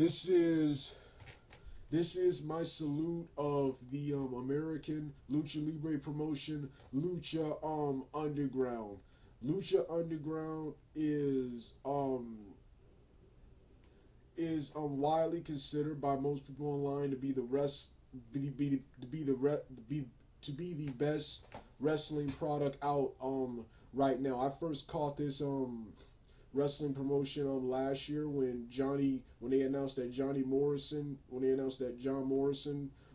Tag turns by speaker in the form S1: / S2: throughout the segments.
S1: This is this is my salute of the American Lucha Libre promotion, Lucha Underground. Lucha Underground is widely considered by most people online to be the rest be to be the re, be to be the best wrestling product out right now. I first caught this wrestling promotion last year when they announced that John Morrison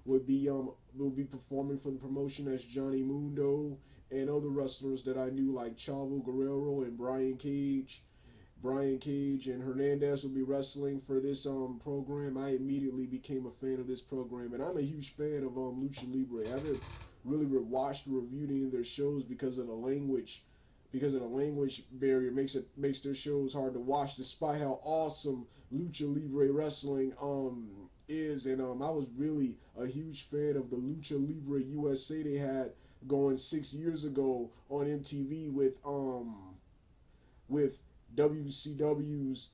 S1: would be performing for the promotion as Johnny Mundo, and other wrestlers that I knew like Chavo Guerrero and Brian Cage and Hernandez will be wrestling for this program. I immediately became a fan of this program, and I'm a huge fan of Lucha Libre. I haven't really watched or reviewed any of their shows because of the language barrier makes their shows hard to watch, despite how awesome Lucha Libre wrestling is. And I was really a huge fan of the Lucha Libre USA they had going 6 years ago on MTV with WCW's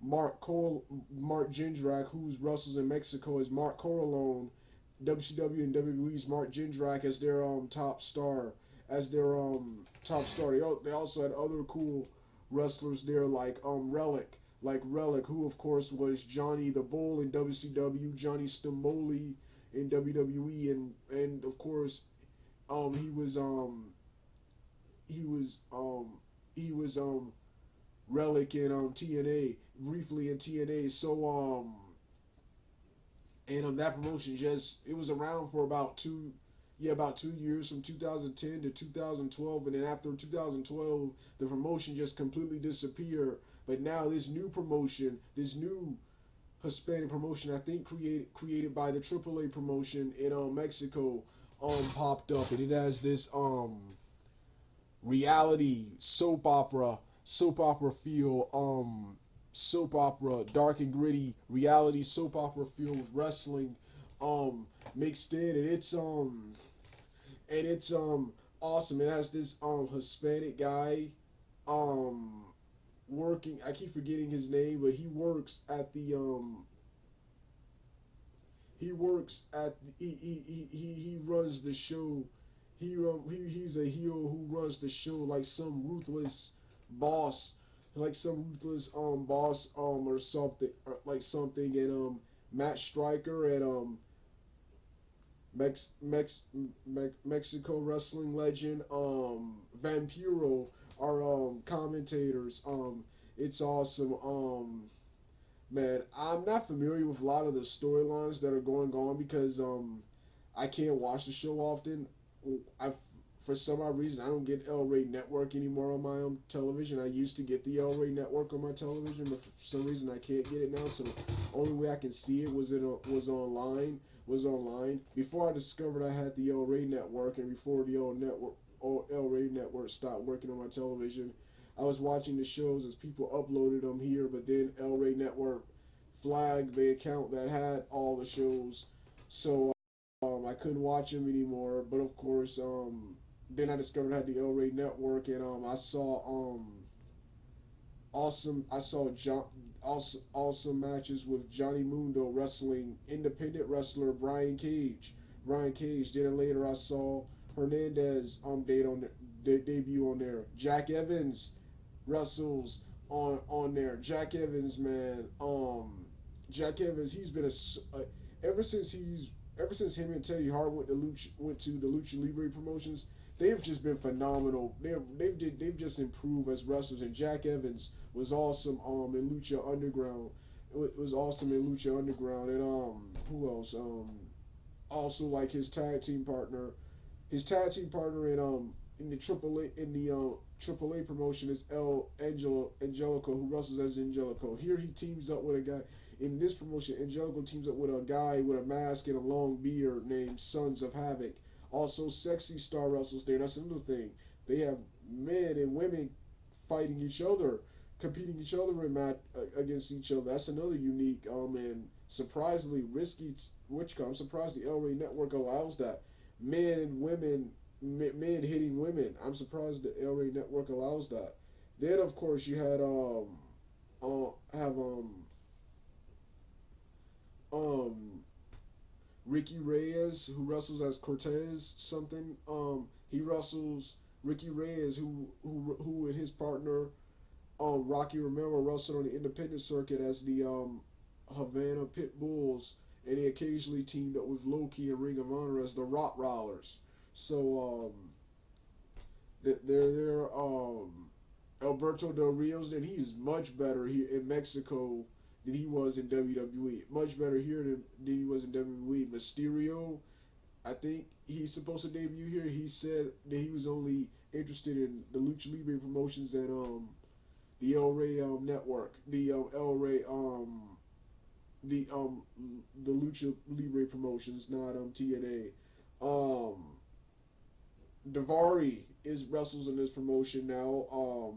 S1: Mark Jindrak, who wrestles in Mexico as Mark Corleone, WCW and WWE's Mark Jindrak as their top star. They also had other cool wrestlers there like Relic, who of course was Johnny the Bull in WCW, Johnny Stamoli in WWE, and of course um he was um he was Relic in TNA, briefly in TNA. So and that promotion just it was around for about 2 years, from 2010 to 2012, and then after 2012 the promotion just completely disappeared. But now this new Hispanic promotion, I think created by the AAA promotion in Mexico, popped up, and it has this reality soap opera feel, soap opera, dark and gritty reality soap opera feel with wrestling mixed in, and it's awesome. It has this Hispanic guy um working. I keep forgetting his name, but he runs the show. He's a hero who runs the show like some ruthless boss, or something, and Matt Striker and Mexico wrestling legend Vampiro are commentators. It's awesome. Man, I'm not familiar with a lot of the storylines that are going on because I can't watch the show often. I For some odd reason I don't get El Rey Network anymore on my television. I used to get the El Rey Network on my television, but for some reason I can't get it now. So the only way I can see it was online. Before I discovered I had the El Rey Network, and before the El Rey Network stopped working on my television, I was watching the shows as people uploaded them here. But then El Rey Network flagged the account that had all the shows, so I couldn't watch them anymore. But of course, then I discovered I had the El Rey Network, and I saw awesome matches with Johnny Mundo wrestling independent wrestler Brian Cage. Then later I saw Hernandez debut on there. Jack Evans wrestles on there. Jack Evans, man. Jack Evans, he's been ever since him and Teddy Hart went to the Lucha Libre promotions. They've just been phenomenal. They've just improved as wrestlers. And Jack Evans was awesome in Lucha Underground. It was awesome in Lucha Underground. And who else? Also like his tag team partner in the AAA promotion is Angelico, who wrestles as Angelico. Here he teams up with a guy. In this promotion, Angelico teams up with a guy with a mask and a long beard named Sons of Havoc. Also, Sexy Star wrestles there. That's another thing. They have men and women fighting each other, competing each other against each other. That's another unique and surprisingly risky witchcraft. I'm surprised the El Rey Network allows that. Men and women, men hitting women. I'm surprised the El Rey Network allows that. Then of course you had have um Ricky Reyes, who wrestles as Cortez something. He wrestles Ricky Reyes, who and his partner Rocky Romero wrestled on the independent circuit as the Havana Pit Bulls, and he occasionally teamed up with Loki and Ring of Honor as the Rottweilers. So they're Alberto Del Rios, and he's much better here in Mexico than he was in WWE. Much better here than he was in WWE. Mysterio, I think he's supposed to debut here. He said that he was only interested in the Lucha Libre promotions and the El Rey network, the El Rey the the Lucha Libre promotions, not TNA. Um, Davari is wrestles in this promotion now.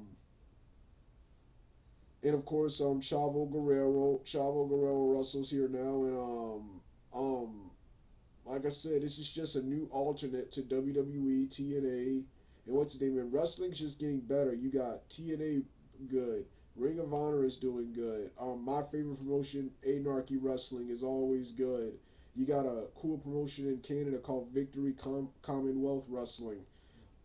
S1: And of course, Chavo Guerrero wrestles here now, and like I said, this is just a new alternate to WWE, TNA, and what's the name? And wrestling's just getting better. You got TNA good, Ring of Honor is doing good. My favorite promotion, Anarchy Wrestling, is always good. You got a cool promotion in Canada called Victory Commonwealth Wrestling.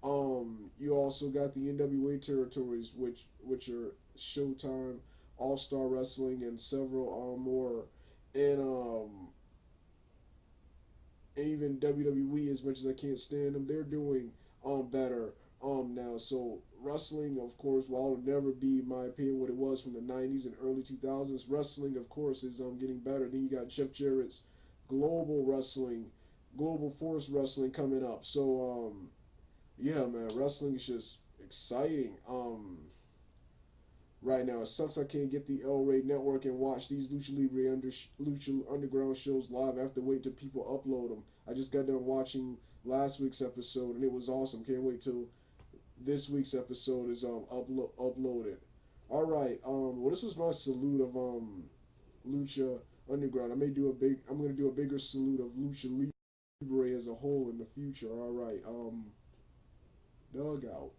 S1: You also got the NWA territories, which are Showtime, All Star Wrestling, and several more, and even WWE. As much as I can't stand them, they're doing better now. So wrestling, of course, while it'll never be, in my opinion, what it was from the '90s and early 2000s, wrestling, of course, is getting better. Then you got Jeff Jarrett's Global Wrestling, Global Force Wrestling coming up. So yeah, man, wrestling is just exciting. Right now, it sucks I can't get the El Rey Network and watch these Lucha Underground shows live. I have to wait till people upload them. I just got done watching last week's episode and it was awesome. Can't wait till this week's episode is uploaded. All right. Well, this was my salute of Lucha Underground. I'm gonna do a bigger salute of Lucha Libre as a whole in the future. All right. Dugout.